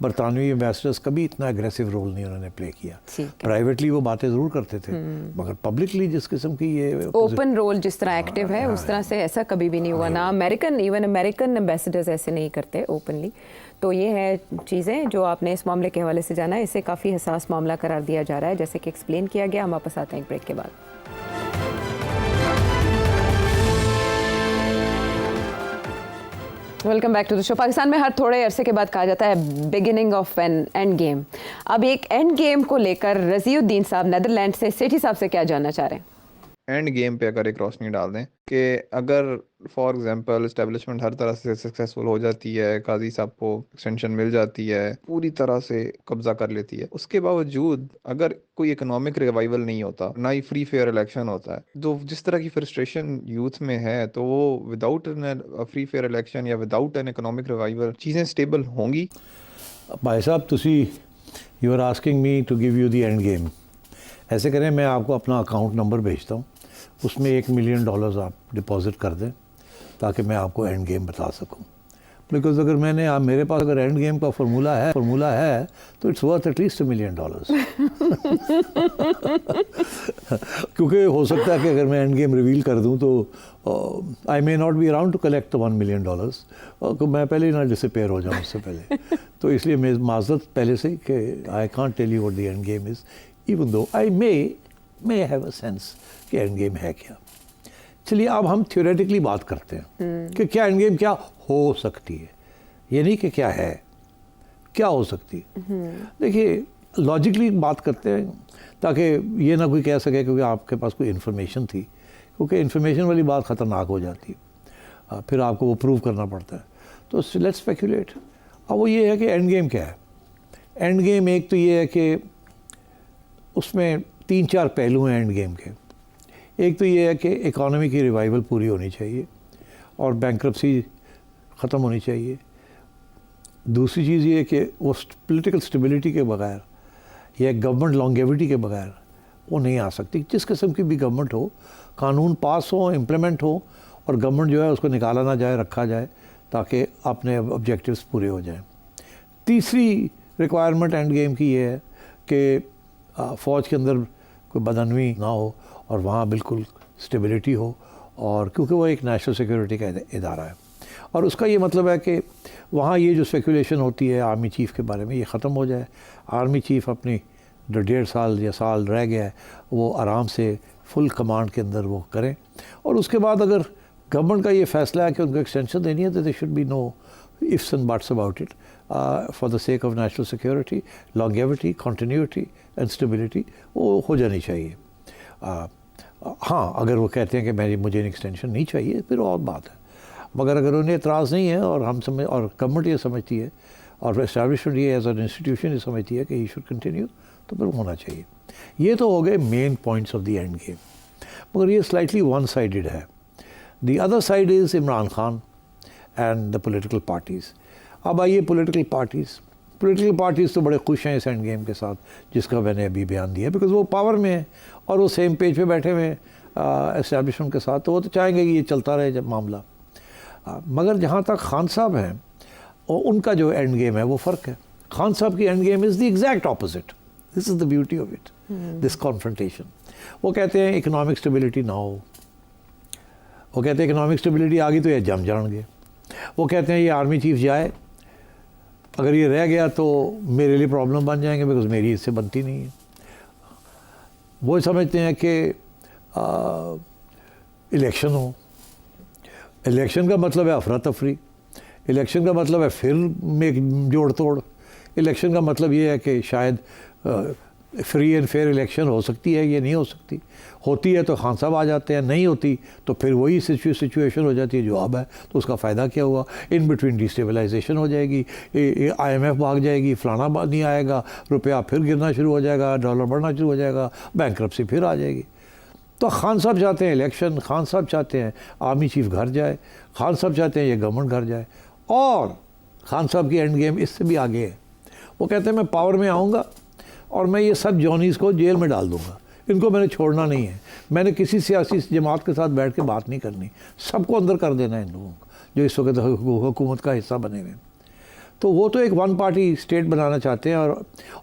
बरतानवी ambassadors कभी इतना aggressive role नहीं उन्होंने प्ले किया। प्राइवेटली वो बातें ज़रूर करते थे, मगर पब्लिकली जिस किस्म की ये ओपन रोल जिस तरह एक्टिव है उस तरह से ऐसा कभी भी नहीं हुआ ना। इवन अमेरिकन एम्बेसडर्स ऐसे नहीं करते ओपनली। तो ये है चीज़ें जो आपने इस मामले के हवाले से जाना है। इसे काफ़ी हसास मामला करार दिया जा रहा है, जैसे कि एक्सप्लेन किया गया। हम वापस आते हैं एक ब्रेक के बाद। Welcome back to the show. Pakistan में हर थोड़े अरसे के बाद कहा जाता है beginning of an end game. अब एक एंड गेम को लेकर रज़ीउद्दीन साहब नेदरलैंड से सेठी साहब से क्या जानना चाह रहे हैं? एंड गेम पे अगर एक रोशनी डाल दें कि अगर फॉर एग्जांपल इस्टेब्लिशमेंट हर तरह से सक्सेसफुल हो जाती है, काजी साहब को एक्सटेंशन मिल जाती है, पूरी तरह से कब्जा कर लेती है, उसके बावजूद अगर कोई इकोनॉमिक रिवाइवल नहीं होता, ना ही फ्री फेयर इलेक्शन होता है, तो जिस तरह की फ्रस्ट्रेशन यूथ में है, तो वो विदाउट फ्री फेयर इलेक्शन या विदाउट एन इकोनॉमिक रिवाइवल चीज़ें स्टेबल होंगी? भाई साहब तुसी you are asking me to give you the end game. ऐसे करें, मैं आपको अपना अकाउंट नंबर भेजता हूँ, उसमें $1 मिलियन आप डिपॉजिट कर दें ताकि मैं आपको एंड गेम बता सकूं। बिकॉज अगर मेरे पास अगर एंड गेम का फार्मूला है तो इट्स वर्थ एटलीस्ट $1 मिलियन। क्योंकि हो सकता है कि अगर मैं एंड गेम रिवील कर दूं तो I may not be around to collect $1 million, तो मैं पहले ही ना डिसअपेयर हो जाऊं उससे पहले। तो इसलिए मैं माजरत पहले से कि I can't tell you what the end game is, even though I may have a sense कि एंड गेम है क्या। चलिए अब हम थ्योरेटिकली बात करते हैं कि क्या एंड गेम क्या हो सकती है, ये नहीं कि क्या है, क्या हो सकती है। देखिए लॉजिकली बात करते हैं ताकि ये ना कोई कह सके क्योंकि आपके पास कोई इन्फॉर्मेशन थी, क्योंकि इन्फॉर्मेशन वाली बात ख़तरनाक हो जाती है, फिर आपको वो प्रूव करना पड़ता है। तो लेट्स स्पेकुलेट। अब वो ये है कि एंड गेम क्या है। एंड गेम एक तो ये है कि उसमें 3-4 पहलू हैं एंड गेम के। एक तो ये है कि इकॉनमी की रिवाइवल पूरी होनी चाहिए और बैंक्रप्सी ख़त्म होनी चाहिए। दूसरी चीज़ ये है कि वो पॉलिटिकल स्टेबिलिटी के बगैर या गवर्नमेंट लॉन्गेविटी के बगैर वो नहीं आ सकती। जिस किस्म की भी गवर्नमेंट हो, कानून पास हो, इम्प्लीमेंट हो और गवर्नमेंट जो है उसको निकाला ना जाए, रखा जाए ताकि अपने ऑब्जेक्टिव्स पूरे हो जाएं। तीसरी रिक्वायरमेंट एंड गेम की ये है कि फ़ौज के अंदर कोई बदअनवी ना हो और वहाँ बिल्कुल स्टेबिलिटी हो, और क्योंकि वो एक नेशनल सिक्योरिटी का इदारा है। और उसका ये मतलब है कि वहाँ ये जो स्पेकुलेशन होती है आर्मी चीफ़ के बारे में, ये ख़त्म हो जाए। आर्मी चीफ़ अपनी जो 1.5 साल या साल रह गया है वो आराम से फुल कमांड के अंदर वो करें, और उसके बाद अगर गवर्नमेंट का ये फ़ैसला है कि उनको एक्सटेंशन देनी है तो they should be no ifs and buts about it for the sake of national security, longevity, continuity and stability वो हो जानी चाहिए। हाँ, अगर वो कहते हैं कि मुझे एक्सटेंशन नहीं चाहिए फिर और बात है, मगर अगर उन्हें एतराज़ नहीं है और और गवर्नमेंट ये समझती है और एस्टैब्लिशमेंट ये एज एन इंस्टीट्यूशन ये समझती है कि ही शुड कंटिन्यू, तो फिर होना चाहिए। ये तो हो गए main points of the end game, मगर ये स्लाइटली वन साइडेड है। The other side is Imran Khan and the political parties. अब आइए पोलिटिकल पार्टीज़ तो बड़े खुश हैं इस एंड गेम के साथ जिसका मैंने अभी बयान दिया, बिकॉज वो पावर में है और वो सेम पेज पे बैठे हुए हैं एस्टैब्लिशमेंट के साथ, तो वो तो चाहेंगे कि ये चलता रहे जब मामला। मगर जहाँ तक खान साहब हैं और उनका जो एंड गेम है वो फ़र्क है। खान साहब की and game is the exact opposite. This is the beauty of it, this confrontation. वो कहते हैं इकोनॉमिक स्टेबिलिटी ना हो, वो कहते हैं इकोनॉमिक स्टेबिलिटी आ गई तो ये जम जाएंगे। वो कहते हैं ये आर्मी चीफ जाए, अगर ये रह गया तो मेरे लिए प्रॉब्लम बन जाएंगे बिकॉज मेरी इससे बनती नहीं है। वो समझते हैं कि इलेक्शन हो, इलेक्शन का मतलब है अफरा तफरी, इलेक्शन का मतलब है फिर में जोड़ तोड़, इलेक्शन का मतलब ये है कि शायद फ्री एंड फेयर इलेक्शन हो सकती है, ये नहीं हो सकती, होती है तो खान साहब आ जाते हैं, नहीं होती तो फिर वही सिचुएशन हो जाती है जो अब है, तो उसका फ़ायदा क्या हुआ। इन बिटवीन डिस्टेबलाइजेशन हो जाएगी, IMF भाग जाएगी, फलाना नहीं आएगा, रुपया फिर गिरना शुरू हो जाएगा, डॉलर बढ़ना शुरू हो जाएगा, बैंकरप्सी फिर आ जाएगी। तो खान साहब चाहते हैं इलेक्शन, खान साहब चाहते हैं आर्मी चीफ घर जाए, खान साहब चाहते हैं ये गवर्नमेंट घर जाए। और खान साहब की एंड गेम इससे भी आगे है। वो कहते हैं मैं पावर में आऊँगा और मैं ये सब जॉनीज़ को जेल में डाल दूँगा, इनको मैंने छोड़ना नहीं है, मैंने किसी सियासी जमात के साथ बैठ के बात नहीं करनी, सबको अंदर कर देना है इन लोगों को जो इस वक्त हुकूमत का हिस्सा बने हुए। तो वो तो एक वन पार्टी स्टेट बनाना चाहते हैं,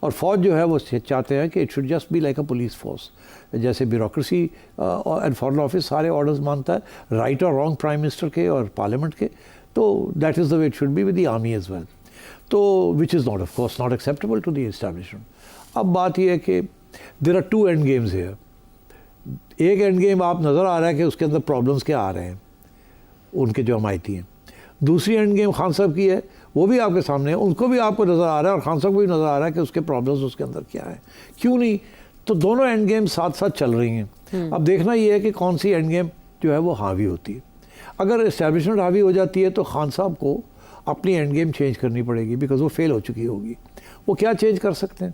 और फौज जो है वो चाहते हैं कि it should just be like a police force, जैसे ब्यूरोक्रेसी एंड फॉरेन ऑफिस सारे ऑर्डर्स मानता है, राइट और रॉन्ग प्राइम मिनिस्टर के और पार्लियामेंट के, तो that is the way it should be with the army as well, तो which is not of course not acceptable to the establishment. अब बात यह है कि there are two end games here. एक एंड गेम आप नज़र आ रहा है कि उसके अंदर प्रॉब्लम्स क्या आ रहे हैं उनके जो हमायती हैं, दूसरी एंड गेम खान साहब की है, वो भी आपके सामने है, उनको भी आपको नज़र आ रहा है और खान साहब को भी नज़र आ रहा है कि उसके प्रॉब्लम्स उसके अंदर क्या है, क्यों नहीं, तो दोनों एंड गेम साथ साथ चल रही हैं। अब देखना ये है कि कौन सी एंड गेम जो है वो हावी होती है। अगर इस्टेब्लिशमेंट हावी हो जाती है तो खान साहब को अपनी एंड गेम चेंज करनी पड़ेगी, बिकॉज वो फेल हो चुकी होगी। वो क्या चेंज कर सकते हैं?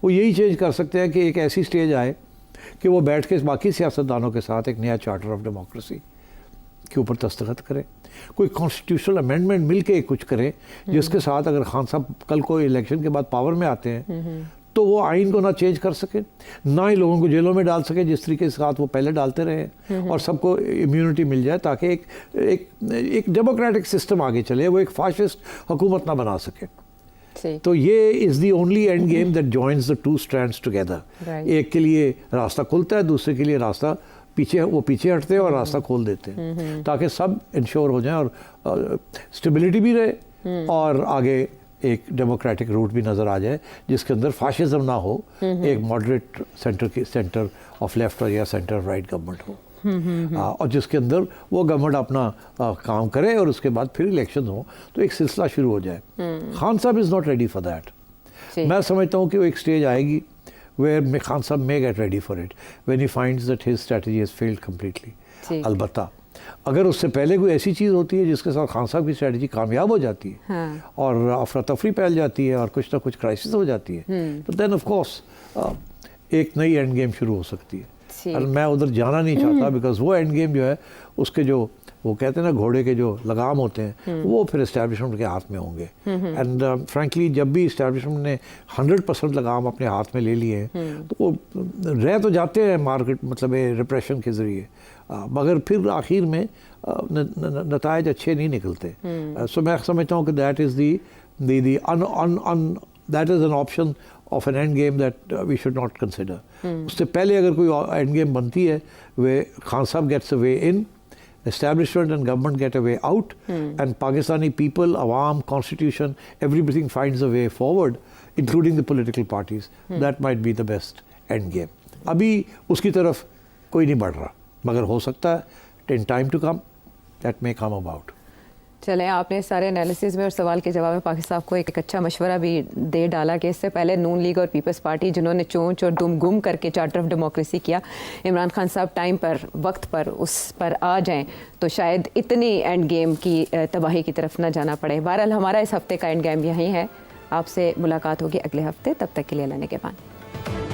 वो यही चेंज कर सकते हैं कि एक ऐसी स्टेज आए कि वो बैठ के बाकी सियासतदानों के साथ एक नया चार्टर ऑफ डेमोक्रेसी के ऊपर दस्तखत करें, कोई कॉन्स्टिट्यूशनल अमेंडमेंट मिल के कुछ करें जिसके साथ अगर खान साहब कल को इलेक्शन के बाद पावर में आते हैं तो वो आइन को ना चेंज कर सके, ना ही लोगों को जेलों में डाल सके जिस तरीके के साथ वो पहले डालते रहे, और सबको इम्यूनिटी मिल जाए ताकि एक डेमोक्रेटिक सिस्टम आगे चले, वो एक फाशिस्ट हुकूमत ना बना सके। तो ये is the only and game that joins the two strands together. एक के लिए रास्ता खुलता है, दूसरे के लिए रास्ता पीछे हटते हैं और रास्ता खोल देते हैं, ताकि सब इंश्योर हो जाए और स्टेबिलिटी भी रहे और आगे एक डेमोक्रेटिक रूट भी नज़र आ जाए जिसके अंदर फाशिज्म ना हो, एक मॉडरेट सेंटर ऑफ लेफ्ट और या सेंटर राइट गवर्नमेंट हो, और जिसके अंदर वो गवर्नमेंट अपना काम करे और उसके बाद फिर इलेक्शन हो तो एक सिलसिला शुरू हो जाए। खान साहब is not ready for that. मैं समझता हूँ कि वो एक स्टेज आएगी where Khan Sahab may get ready for it when he finds that his strategy has failed completely. अलबत्ता अगर उससे पहले कोई ऐसी चीज़ होती है जिसके साथ खान साहब की स्ट्रेटजी कामयाब हो जाती है, हाँ, और अफरा तफरी फैल जाती है और कुछ ना कुछ क्राइसिस हो जाती है, तो देन ऑफ कोर्स एक नई एंड गेम शुरू हो सकती है। और मैं उधर जाना नहीं चाहता बिकॉज वो एंड गेम जो है उसके जो वो कहते हैं ना घोड़े के जो लगाम होते हैं वो फिर इस्टेब्लिशमेंट के हाथ में होंगे। एंड फ्रैंकली जब भी इस्टेब्लिशमेंट ने 100% लगाम अपने हाथ में ले लिए हैं तो वो रह तो जाते हैं मार्केट मतलब रिप्रेशन के ज़रिए, मगर फिर आखिर में नतायज अच्छे नहीं निकलते। सो मैं समझता हूँ कि that is that is an option of an end game that we should not consider. उससे पहले अगर कोई एंड गेम बनती है वे Khan sahab gets a way in, establishment and government get a way out, and Pakistani people, Awam, constitution, everything finds a way forward, including the political parties. That might be the best end game. अभी उसकी तरफ कोई नहीं बढ़ रहा, मगर हो सकता है in time to come that may come about. चलें, आपने सारे एनालिसिस में और सवाल के जवाब में पाकिस्तान को एक अच्छा मशवरा भी दे डाला कि इससे पहले नून लीग और पीपल्स पार्टी जिन्होंने चोंच और दुम गुम करके चार्टर ऑफ डेमोक्रेसी किया, इमरान खान साहब टाइम पर वक्त पर उस पर आ जाएं तो शायद इतनी एंड गेम की तबाही की तरफ ना जाना पड़े। बहरहाल हमारा इस हफ्ते का एंड गेम यहीं है। आपसे मुलाकात होगी अगले हफ्ते, तब तक के लिए अल्लाह ने के पान।